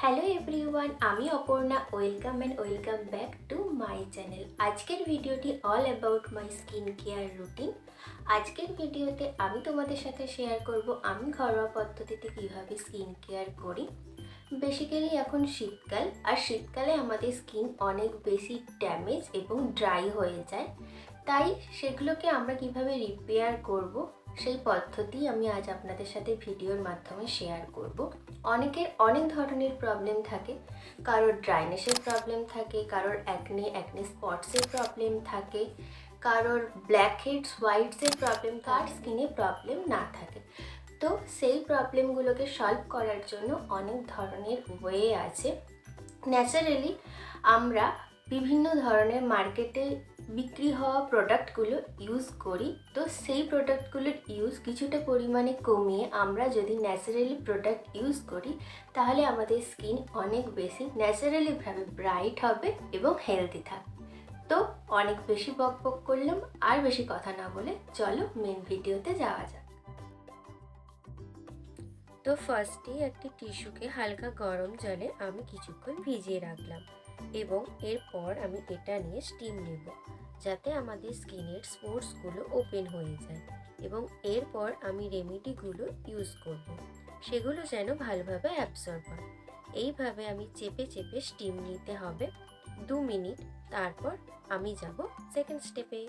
Hello everyone, আমি Aparna. Welcome back to my channel. আজকের ভিডিওটি all about my skin care routine. আজকের ভিডিওতে আমি তোমাদের সাথে শেয়ার করব আমি ঘরোয়া পদ্ধতিতে কীভাবে স্কিন কেয়ার করি। বেসিক্যালি এখন শীতকাল, আর শীতকালে আমাদের স্কিন অনেক বেশি ড্যামেজ এবং ড্রাই হয়ে যায়। তাই সেগুলোকে আমরা কিভাবে রিপেয়ার করব সেই পদ্ধতি আমি আজ আপনাদের সাথে ভিডিওর মাধ্যমে শেয়ার করব। অনেকের অনেক ধরনের প্রবলেম থাকে, কারোর ড্রাইনেসের প্রবলেম থাকে, কারোর অ্যাকনে স্পটসের প্রবলেম থাকে, কারোর ব্ল্যাক হেডস হোয়াইটসের প্রবলেম, কার স্কিনে প্রবলেম না থাকে। তো সেই প্রবলেমগুলোকে সলভ করার জন্য অনেক ধরনের ওয়ে আছে। ন্যাচারালি আমরা বিভিন্ন ধরনের মার্কেটে বিক্রি হওয়া প্রোডাক্টগুলো ইউজ করি। তো সেই প্রোডাক্টগুলোর ইউজ কিছুটা পরিমাণে কমিয়ে আমরা যদি ন্যাচারালি প্রোডাক্ট ইউজ করি, তাহলে আমাদের স্কিন অনেক বেশি ন্যাচারালিভাবে ব্রাইট হবে এবং হেলদি থাকবে। তো অনেক বেশি বকবক করলাম, আর বেশি কথা না বলে চলো মেন ভিডিওতে যাওয়া যাক। তো ফার্স্টেই একটি টিস্যুকে হালকা গরম জলে আমি কিছুক্ষণ ভিজিয়ে রাখলাম, এবং এরপর আমি এটা নিয়ে স্টিম নেব, যাতে আমাদের স্কিনের স্পোর্সগুলো ওপেন হয়ে যায়। এবং এরপর আমি রেমেডিগুলো ইউজ করব, সেগুলো যেন ভালোভাবে অ্যাবসর্ব হয়। এইভাবে আমি চেপে চেপে স্টিম নিতে হবে 2 মিনিট। তারপর আমি যাব সেকেন্ড স্টেপে।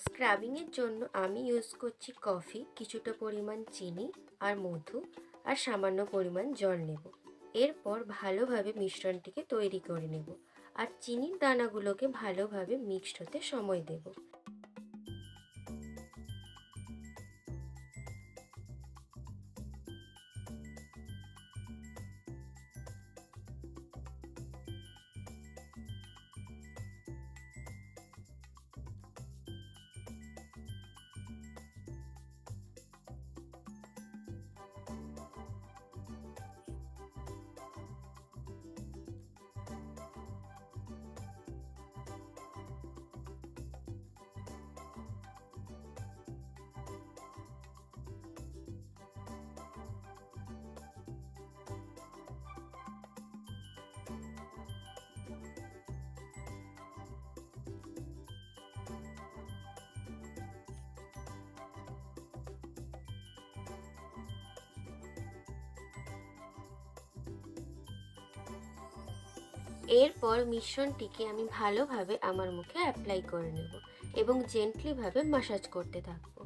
স্ক্রাবিংয়ের জন্য আমি ইউজ করছি কফি, কিছুটা পরিমাণ চিনি আর মধু, আর সামান্য পরিমাণ জল নেব। এরপর ভালোভাবে মিশ্রণটিকে তৈরি করে নেব, আর চিনির দানাগুলোকে ভালোভাবে মিক্সড হতে সময় দেব। এরপর মিশ্রণটিকে আমি ভালোভাবে আমার মুখে অ্যাপ্লাই করে নেব এবং জেন্টলিভাবে ম্যাসাজ করতে থাকব,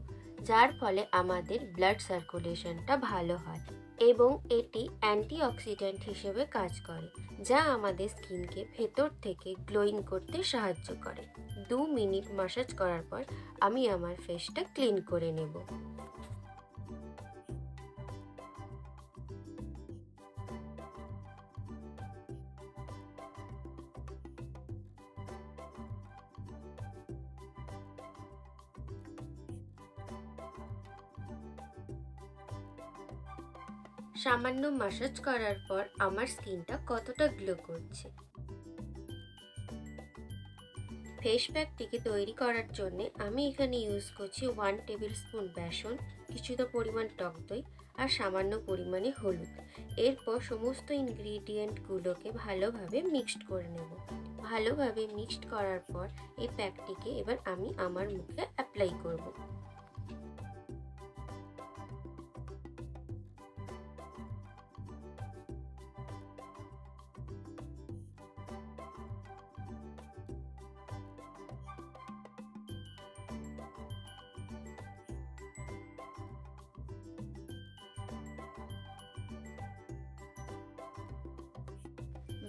যার ফলে আমাদের ব্লাড সার্কুলেশনটা ভালো হয়। এবং এটি অ্যান্টিঅক্সিডেন্ট হিসেবে কাজ করে, যা আমাদের স্কিনকে ভেতর থেকে গ্লোয়িং করতে সাহায্য করে। 2 মিনিট ম্যাসাজ করার পর আমি আমার ফেসটা ক্লিন করে নেব। সামান্য ম্যাসাজ করার পর আমার স্কিনটা কতটা গ্লো করছে। ফেস প্যাকটিকে তৈরি করার জন্য আমি এখানে ইউজ করছি 1 টেবিল স্পুন বেসন, কিছুটা পরিমাণ টক দই, আর সামান্য পরিমাণে হলুদ। এরপর সমস্ত ইনগ্রিডিয়েন্টগুলোকে ভালোভাবে মিক্সড করে নেব। ভালোভাবে মিক্সড করার পর এই প্যাকটিকে এবার আমি আমার মুখে অ্যাপ্লাই করব।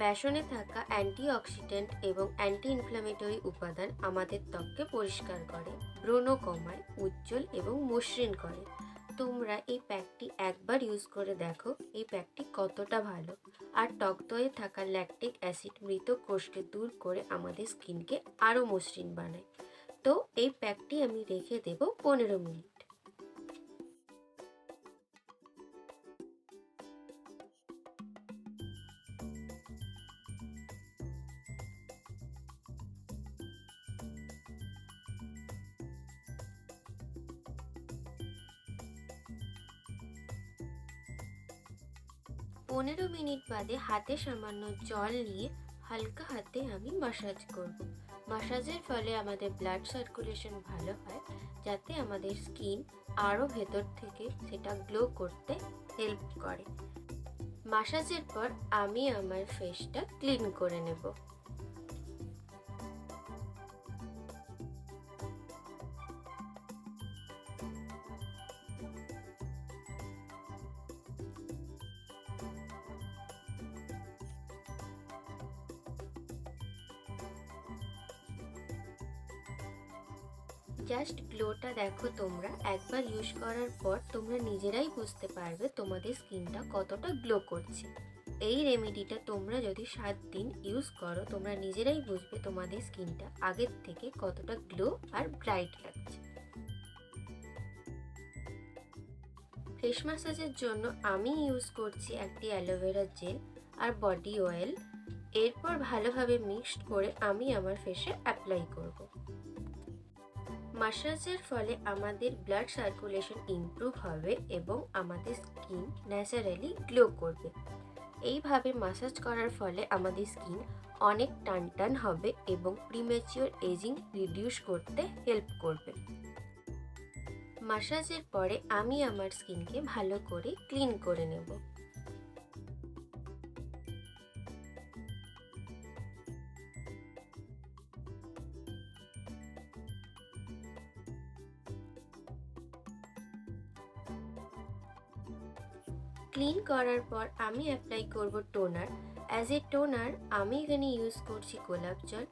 বেসনে থাকা অ্যান্টিঅক্সিডেন্ট এবং অ্যান্টি ইনফ্ল্যামেটরি উপাদান আমাদের ত্বককে পরিষ্কার করে, ব্রণ কমায়, উজ্জ্বল এবং মসৃণ করে। তোমরা এই প্যাকটি একবার ইউজ করে দেখো এই প্যাকটি কতটা ভালো। আর টক দইয়ে থাকা ল্যাকটিক অ্যাসিড মৃত কোষকে দূর করে আমাদের স্কিনকে আরও মসৃণ বানায়। তো এই প্যাকটি আমি রেখে দেব 15 মিনিট। 15 মিনিট বাদে হাতে সামান্য জল নিয়ে হালকা হাতে আমি মাসাজ করব। মাসাজের ফলে আমাদের ব্লাড সার্কুলেশন ভালো হয়, যাতে আমাদের স্কিন আরও ভেতর থেকে সেটা গ্লো করতে হেল্প করে। মাসাজের পর আমি আমার ফেসটা ক্লিন করে নেব। জাস্ট গ্লোটা দেখো, তোমরা একবার ইউজ করার পর তোমরা নিজেরাই বুঝতে পারবে তোমাদের স্কিনটা কতটা গ্লো করছে। এই রেমেডিটা তোমরা যদি 7 দিন ইউজ করো, তোমরা নিজেরাই বুঝবে তোমাদের স্কিনটা আগের থেকে কতটা গ্লো আর ব্রাইট লাগছে। ফেস ম্যাসাজের জন্য আমি ইউজ করছি একটি অ্যালোভেরা জেল আর বডি অয়েল। এরপর ভালোভাবে মিক্সড করে আমি আমার ফেসে অ্যাপ্লাই করব। মাসাজের ফলে আমাদের ব্লাড সার্কুলেশন ইমপ্রুভ হবে এবং আমাদের স্কিন ন্যাচারালি গ্লো করবে। এইভাবে মাসাজ করার ফলে আমাদের স্কিন অনেক টান হবে এবং প্রিম্যাচিওর এজিং রিডিউস করতে হেল্প করবে। মাসাজের পরে আমি আমার স্কিনকে ভালো করে ক্লিন করে নেব। ক্লিন করার পর আমি অ্যাপ্লাই করব টোনার। অ্যাজ এ টোনার আমি এখানে ইউজ করছি গোলাপ জল।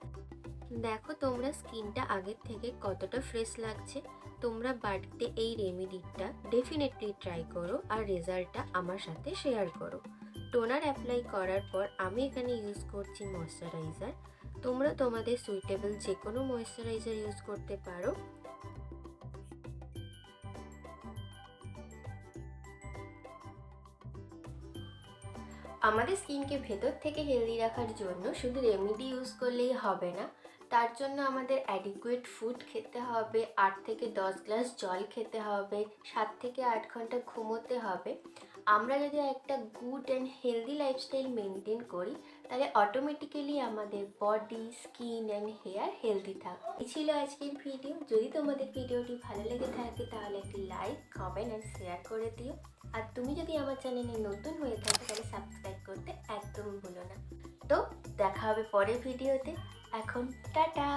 দেখো তোমরা স্কিনটা আগের থেকে কতটা ফ্রেশ লাগছে। তোমরা বাড়িতে এই রেমেডিটা ডেফিনেটলি ট্রাই করো আর রেজাল্টটা আমার সাথে শেয়ার করো। টোনার অ্যাপ্লাই করার পর আমি এখানে ইউজ করছি ময়শ্চারাইজার। তোমরা তোমাদের সুইটেবল যে কোনো ময়শ্চারাইজার ইউজ করতে পারো। আমাদের স্কিনকে ভেতর থেকে হেলদি রাখার জন্য শুধু রেমেডি ইউজ করলেই হবে না, তার জন্য আমাদের অ্যাডিকুয়েট ফুড খেতে হবে, 8 থেকে 10 গ্লাস জল খেতে হবে, 7 থেকে 8 ঘন্টা ঘুমোতে হবে। আমরা যদি একটা good and healthy lifestyle maintain করি, তাহলে অটোমেটিক্যালি আমাদের body, skin and hair healthy থাকবে। এই ছিল আজকের ভিডিও। যদি তোমাদের ভিডিওটি ভালো লেগে থাকে তাহলে একটি লাইক, কমেন্ট অ্যান্ড শেয়ার করে দিও। আর তুমি যদি আমার চ্যানেলে নতুন হয়ে থাকো তাহলে সাবস্ক্রাইব করতে একদম ভুলো না। তো দেখা হবে পরের ভিডিওতে। এখন টাটা।